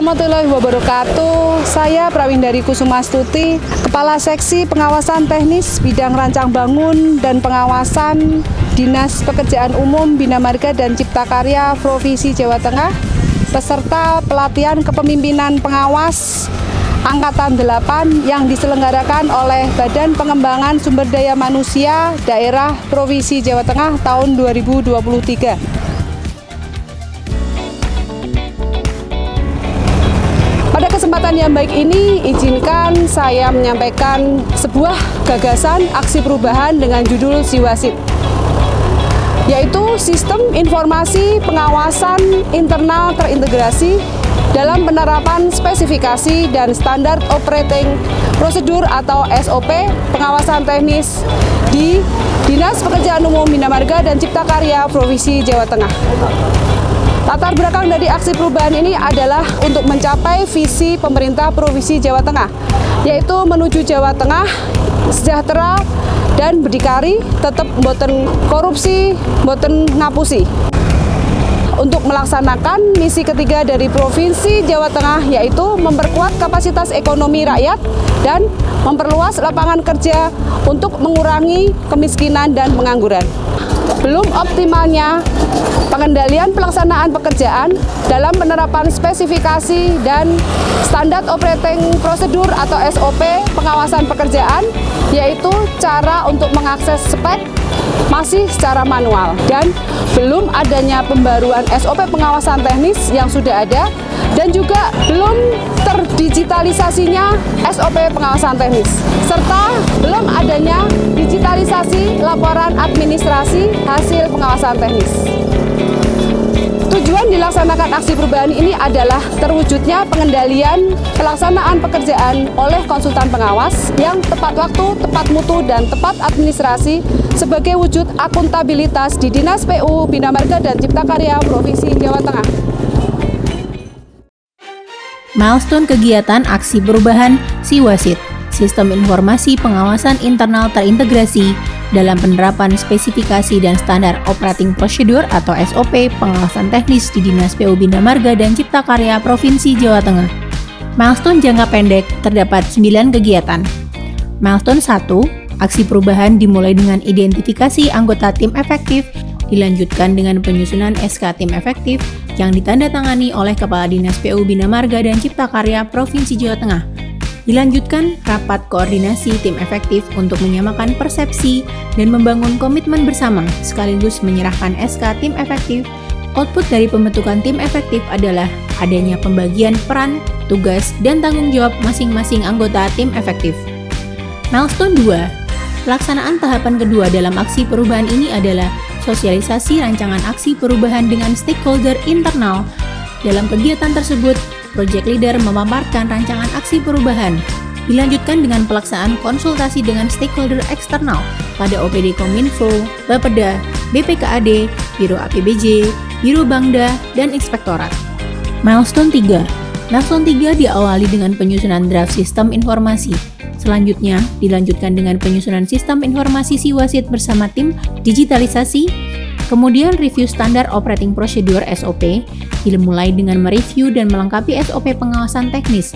warahmatullahi wabarakatuh. Saya Prawindari Kusumastuti, Kepala Seksi Pengawasan Teknis Bidang Rancang Bangun dan Pengawasan Dinas Pekerjaan Umum Bina Marga dan Cipta Karya Provinsi Jawa Tengah, peserta pelatihan kepemimpinan pengawas Angkatan 8 yang diselenggarakan oleh Badan Pengembangan Sumber Daya Manusia Daerah Provinsi Jawa Tengah tahun 2023. Pada kesempatan yang baik ini, izinkan saya menyampaikan sebuah gagasan aksi perubahan dengan judul SIWASIT, yaitu Sistem Informasi Pengawasan Internal Terintegrasi dalam penerapan spesifikasi dan standar operating prosedur atau SOP pengawasan teknis di Dinas Pekerjaan Umum Bina Marga dan Cipta Karya Provinsi Jawa Tengah. Latar belakang dari aksi perubahan ini adalah untuk mencapai visi pemerintah Provinsi Jawa Tengah, yaitu menuju Jawa Tengah sejahtera dan berdikari, tetap mboten korupsi, mboten ngapusi. Untuk melaksanakan misi ketiga dari Provinsi Jawa Tengah, yaitu memperkuat kapasitas ekonomi rakyat dan memperluas lapangan kerja untuk mengurangi kemiskinan dan pengangguran. Belum optimalnya pengendalian pelaksanaan pekerjaan dalam penerapan spesifikasi dan standar operating prosedur atau SOP pengawasan pekerjaan, yaitu cara untuk mengakses spek masih secara manual, dan belum adanya pembaruan SOP pengawasan teknis yang sudah ada, dan juga belum terdigitalisasinya SOP pengawasan teknis, serta belum adanya digitalisasi laporan administrasi hasil pengawasan teknis. Tujuan dilaksanakan aksi perubahan ini adalah terwujudnya pengendalian pelaksanaan pekerjaan oleh konsultan pengawas yang tepat waktu, tepat mutu, dan tepat administrasi sebagai wujud akuntabilitas di Dinas PU Bina Marga dan Cipta Karya Provinsi Jawa Tengah. Milestone kegiatan aksi perubahan SIWASIT, Sistem Informasi Pengawasan Internal Terintegrasi dalam penerapan spesifikasi dan standar operating procedure atau SOP pengawasan teknis di Dinas PU Bina Marga dan Cipta Karya Provinsi Jawa Tengah. Milestone jangka pendek terdapat 9 kegiatan. Milestone 1, aksi perubahan dimulai dengan identifikasi anggota tim efektif, dilanjutkan dengan penyusunan SK tim efektif yang ditandatangani oleh Kepala Dinas PU Bina Marga dan Cipta Karya Provinsi Jawa Tengah. Dilanjutkan rapat koordinasi tim efektif untuk menyamakan persepsi dan membangun komitmen bersama, sekaligus menyerahkan SK tim efektif. Output dari pembentukan tim efektif adalah adanya pembagian peran, tugas, dan tanggung jawab masing-masing anggota tim efektif. Milestone 2, pelaksanaan tahapan kedua dalam aksi perubahan ini adalah sosialisasi rancangan aksi perubahan dengan stakeholder internal. Dalam kegiatan tersebut, Project Leader memaparkan rancangan aksi perubahan. Dilanjutkan dengan pelaksanaan konsultasi dengan stakeholder eksternal pada OPD Kominfo, Bapeda, BPKAD, Biro APBJ, Biro Bangda, dan Inspektorat. Milestone 3. Milestone 3 diawali dengan penyusunan draft sistem informasi. Selanjutnya, dilanjutkan dengan penyusunan sistem informasi SIWASIT bersama tim digitalisasi. Kemudian review standar operating procedure SOP, dimulai dengan mereview dan melengkapi SOP pengawasan teknis.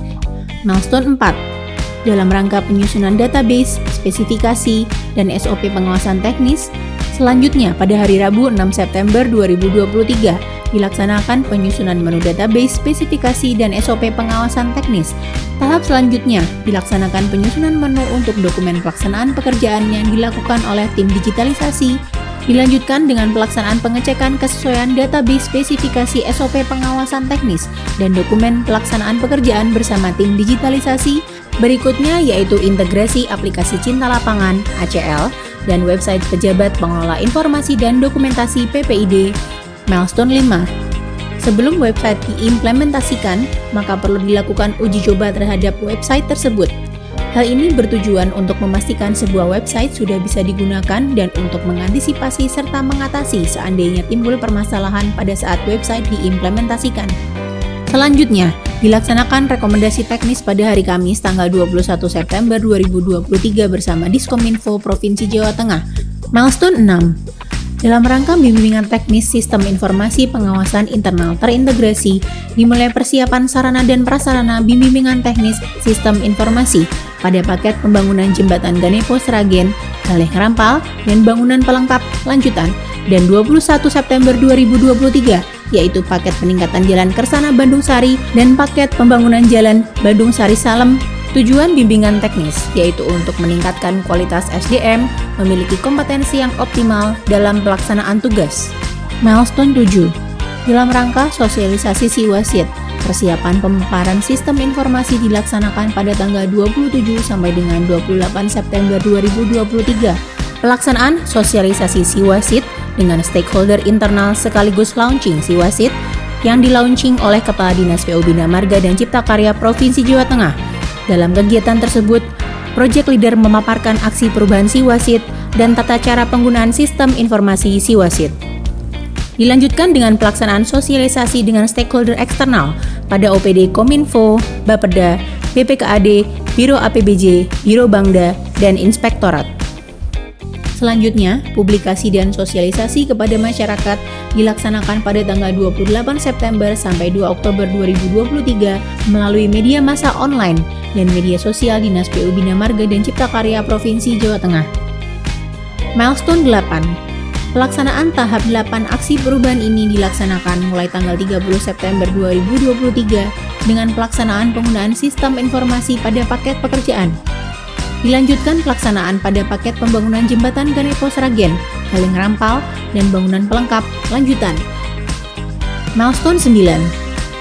Milestone 4, dalam rangka penyusunan database, spesifikasi, dan SOP pengawasan teknis. Selanjutnya, pada hari Rabu 6 September 2023, dilaksanakan penyusunan menu database, spesifikasi, dan SOP pengawasan teknis. Tahap selanjutnya, dilaksanakan penyusunan menu untuk dokumen pelaksanaan pekerjaan yang dilakukan oleh tim digitalisasi. Dilanjutkan dengan pelaksanaan pengecekan kesesuaian database spesifikasi SOP pengawasan teknis dan dokumen pelaksanaan pekerjaan bersama tim digitalisasi. Berikutnya yaitu integrasi aplikasi Cinta Lapangan (ACL) dan website pejabat pengelola informasi dan dokumentasi PPID. Milestone 5. Sebelum website diimplementasikan, maka perlu dilakukan uji coba terhadap website tersebut. Hal ini bertujuan untuk memastikan sebuah website sudah bisa digunakan dan untuk mengantisipasi serta mengatasi seandainya timbul permasalahan pada saat website diimplementasikan. Selanjutnya, dilaksanakan rekomendasi teknis pada hari Kamis tanggal 21 September 2023 bersama Diskominfo Provinsi Jawa Tengah. Milestone 6. Dalam rangka bimbingan teknis Sistem Informasi Pengawasan Internal Terintegrasi, dimulai persiapan sarana dan prasarana bimbingan teknis Sistem Informasi pada paket pembangunan jembatan Ganepo Sragen, Galeh Rampal, dan bangunan pelengkap lanjutan, dan 21 September 2023, yaitu paket peningkatan jalan Kersana Bandung Sari dan paket pembangunan jalan Bandung Sari Salem. Tujuan bimbingan teknis yaitu untuk meningkatkan kualitas SDM, memiliki kompetensi yang optimal dalam pelaksanaan tugas. Milestone 7. Dalam rangka sosialisasi SIWASIT, persiapan pemaparan sistem informasi dilaksanakan pada tanggal 27 sampai dengan 28 September 2023. Pelaksanaan sosialisasi SIWASIT dengan stakeholder internal sekaligus launching SIWASIT yang dilaunching oleh Kepala Dinas PU Bina Marga dan Cipta Karya Provinsi Jawa Tengah. Dalam kegiatan tersebut, Project Leader memaparkan aksi perubahan SIWASIT dan tata cara penggunaan sistem informasi SIWASIT. Dilanjutkan dengan pelaksanaan sosialisasi dengan stakeholder eksternal pada OPD Kominfo, Bapeda, BPKAD, Biro APBJ, Biro Bangda, dan Inspektorat. Selanjutnya, publikasi dan sosialisasi kepada masyarakat dilaksanakan pada tanggal 28 September sampai 2 Oktober 2023 melalui media massa online dan media sosial Dinas PU Bina Marga dan Cipta Karya Provinsi Jawa Tengah. Milestone 8. Pelaksanaan tahap 8 aksi perubahan ini dilaksanakan mulai tanggal 30 September 2023 dengan pelaksanaan penggunaan sistem informasi pada paket pekerjaan. Dilanjutkan pelaksanaan pada paket pembangunan jembatan Ganepo Sragen, Galeh Rampal, dan bangunan pelengkap lanjutan. Milestone 9.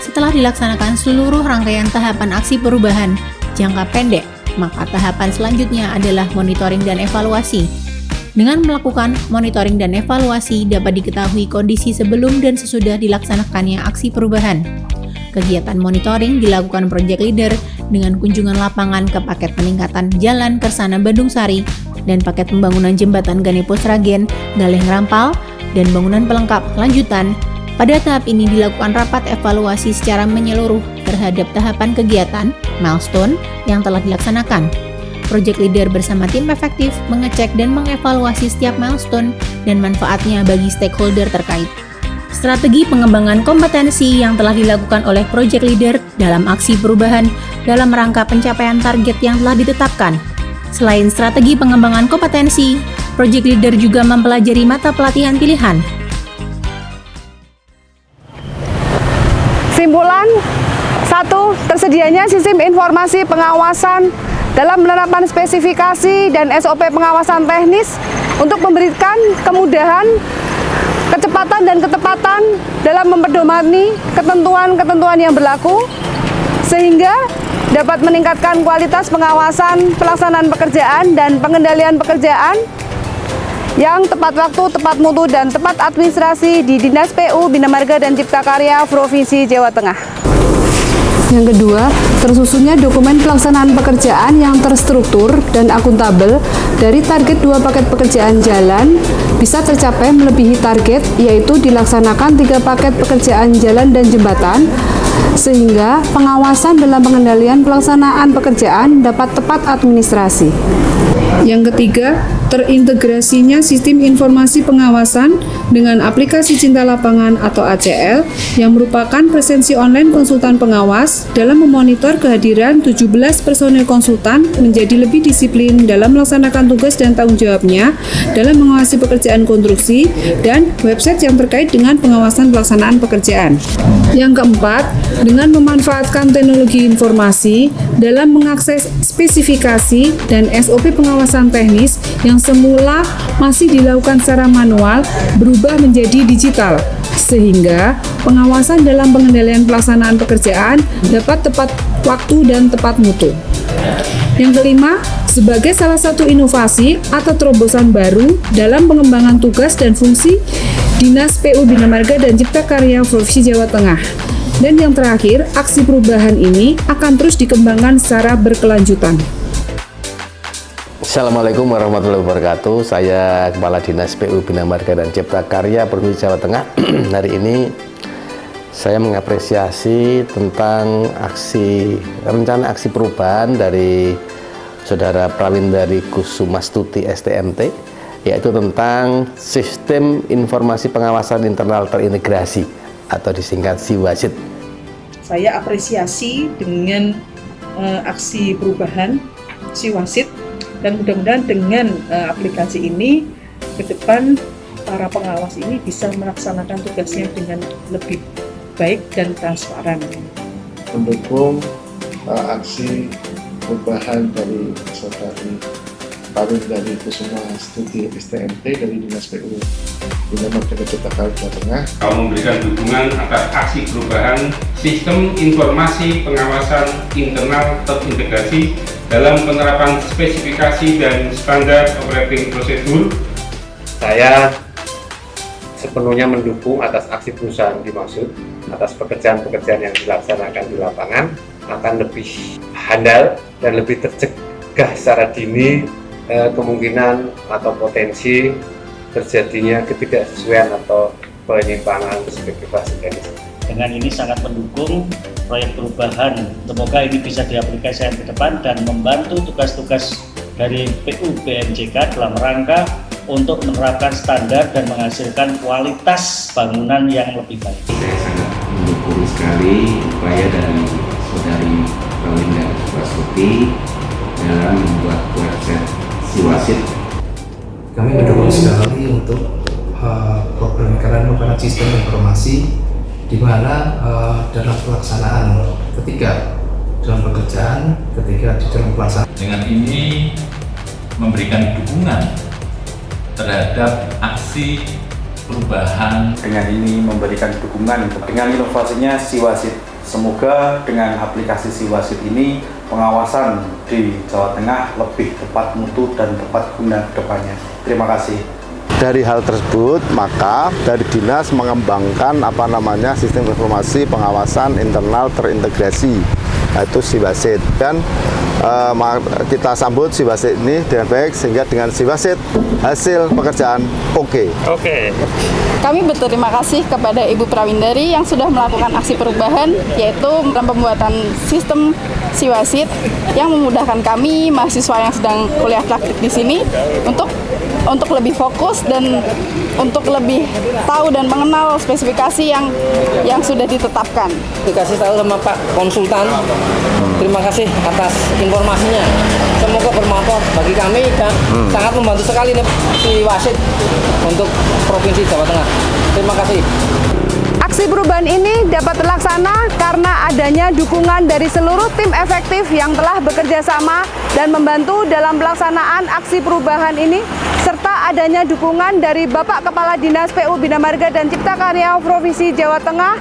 Setelah dilaksanakan seluruh rangkaian tahapan aksi perubahan jangka pendek, maka tahapan selanjutnya adalah monitoring dan evaluasi. Dengan melakukan monitoring dan evaluasi dapat diketahui kondisi sebelum dan sesudah dilaksanakannya aksi perubahan. Kegiatan monitoring dilakukan Project Leader dengan kunjungan lapangan ke paket peningkatan jalan Kersana Bandung Sari dan paket pembangunan jembatan Ganepo Sragen, Galeh Rampal, dan bangunan pelengkap lanjutan. Pada tahap ini dilakukan rapat evaluasi secara menyeluruh terhadap tahapan kegiatan, milestone yang telah dilaksanakan. Project Leader bersama tim efektif mengecek dan mengevaluasi setiap milestone dan manfaatnya bagi stakeholder terkait. Strategi pengembangan kompetensi yang telah dilakukan oleh Project Leader dalam aksi perubahan dalam rangka pencapaian target yang telah ditetapkan. Selain strategi pengembangan kompetensi, Project Leader juga mempelajari mata pelatihan pilihan. Simpulan 1. Tersedianya sistem informasi pengawasan dalam penerapan spesifikasi dan SOP pengawasan teknis untuk memberikan kemudahan, kecepatan dan ketepatan dalam memperdomani ketentuan-ketentuan yang berlaku sehingga dapat meningkatkan kualitas pengawasan pelaksanaan pekerjaan dan pengendalian pekerjaan yang tepat waktu, tepat mutu, dan tepat administrasi di Dinas PU Bina Marga dan Cipta Karya Provinsi Jawa Tengah. Yang kedua, tersusunnya dokumen pelaksanaan pekerjaan yang terstruktur dan akuntabel dari target 2 paket pekerjaan jalan bisa tercapai melebihi target, yaitu dilaksanakan 3 paket pekerjaan jalan dan jembatan, sehingga pengawasan dalam pengendalian pelaksanaan pekerjaan dapat tepat administrasi. Yang ketiga, terintegrasinya sistem informasi pengawasan dengan aplikasi Cinta Lapangan atau ACL yang merupakan presensi online konsultan pengawas dalam memonitor kehadiran 17 personel konsultan menjadi lebih disiplin dalam melaksanakan tugas dan tanggung jawabnya dalam mengawasi pekerjaan konstruksi dan website yang terkait dengan pengawasan pelaksanaan pekerjaan. Yang keempat, dengan memanfaatkan teknologi informasi dalam mengakses spesifikasi dan SOP pengawasan teknis yang semula masih dilakukan secara manual berubah menjadi digital, sehingga pengawasan dalam pengendalian pelaksanaan pekerjaan dapat tepat waktu dan tepat mutu. Yang kelima, sebagai salah satu inovasi atau terobosan baru dalam pengembangan tugas dan fungsi Dinas PU Bina Marga dan Cipta Karya Provinsi Jawa Tengah. Dan yang terakhir, aksi perubahan ini akan terus dikembangkan secara berkelanjutan. Assalamualaikum warahmatullahi wabarakatuh. Saya Kepala Dinas PU Bina Marga dan Cipta Karya Provinsi Jawa Tengah. Hari ini saya mengapresiasi tentang rencana aksi perubahan dari Saudara Prawindari Kusumastuti STMT yaitu tentang Sistem Informasi Pengawasan Internal Terintegrasi atau disingkat SIWASIT. Saya apresiasi dengan aksi perubahan SIWASIT, dan mudah-mudahan dengan aplikasi ini ke depan para pengawas ini bisa melaksanakan tugasnya dengan lebih baik dan transparan. Mendukung aksi perubahan dari Saudari Parwindari Kusuma Studi STMT dari Dinas PU Bina Marga dan Cipta Karya Jawa Tengah. Kau memberikan dukungan atas aksi perubahan Sistem Informasi Pengawasan Internal Terintegrasi dalam penerapan spesifikasi dan standar operating prosedur. Saya sepenuhnya mendukung atas aksi perusahaan dimaksud, atas pekerjaan-pekerjaan yang dilaksanakan di lapangan akan lebih handal dan lebih tercegah secara dini kemungkinan atau potensi terjadinya ketidaksesuaian atau penyimpangan spesifikasi teknis. Dengan ini sangat mendukung proyek perubahan. Semoga ini bisa diaplikasikan ke depan dan membantu tugas-tugas dari PU BMJK dalam rangka untuk menerapkan standar dan menghasilkan kualitas bangunan yang lebih baik. Saya sangat mendukung sekali upaya dari Saudari Parwindari Kusuma dalam membuat website SIWASIT. Kami mendukung sekali untuk program karena merupakan sistem informasi di mana dalam pelaksanaan ketiga dalam pekerjaan, ketiga di dalam pelaksanaan. Dengan ini memberikan dukungan terhadap aksi perubahan. Dengan ini memberikan dukungan dengan inovasinya SIWASIT. Semoga dengan aplikasi SIWASIT ini pengawasan di Jawa Tengah lebih tepat mutu dan tepat guna ke depannya. Terima kasih. Dari hal tersebut, maka dari dinas mengembangkan sistem informasi pengawasan internal terintegrasi, yaitu SIWASIT, dan kita sambut SIWASIT ini dengan baik sehingga dengan SIWASIT hasil pekerjaan oke. Kami berterima kasih kepada Ibu Parwindari yang sudah melakukan aksi perubahan, yaitu pembuatan sistem SIWASIT yang memudahkan kami mahasiswa yang sedang kuliah praktik di sini untuk lebih fokus dan untuk lebih tahu dan mengenal spesifikasi yang sudah ditetapkan. Dikasih tahu sama Pak Konsultan. Terima kasih atas informasinya. Semoga bermanfaat bagi kami dan sangat membantu sekali nih SIWASIT untuk Provinsi Jawa Tengah. Terima kasih. Aksi perubahan ini dapat terlaksana karena adanya dukungan dari seluruh tim efektif yang telah bekerja sama dan membantu dalam pelaksanaan aksi perubahan ini, serta adanya dukungan dari Bapak Kepala Dinas PU Bina Marga dan Cipta Karya Provinsi Jawa Tengah,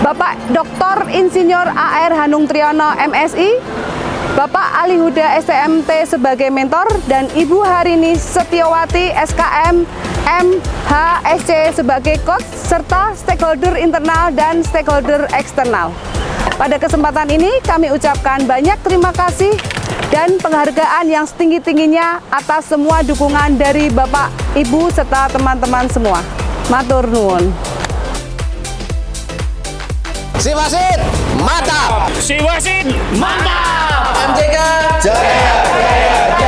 Bapak Dr. Insinyur AR Hanung Triyono MSI, Bapak Ali Huda STMT sebagai mentor, dan Ibu Harini Setiawati SKM MHSC sebagai coach, serta stakeholder internal dan stakeholder eksternal. Pada kesempatan ini kami ucapkan banyak terima kasih dan penghargaan yang setinggi-tingginya atas semua dukungan dari Bapak, Ibu, serta teman-teman semua. Matur nuwun. SIWASIT mantap! SIWASIT mantap! MJK Jaya!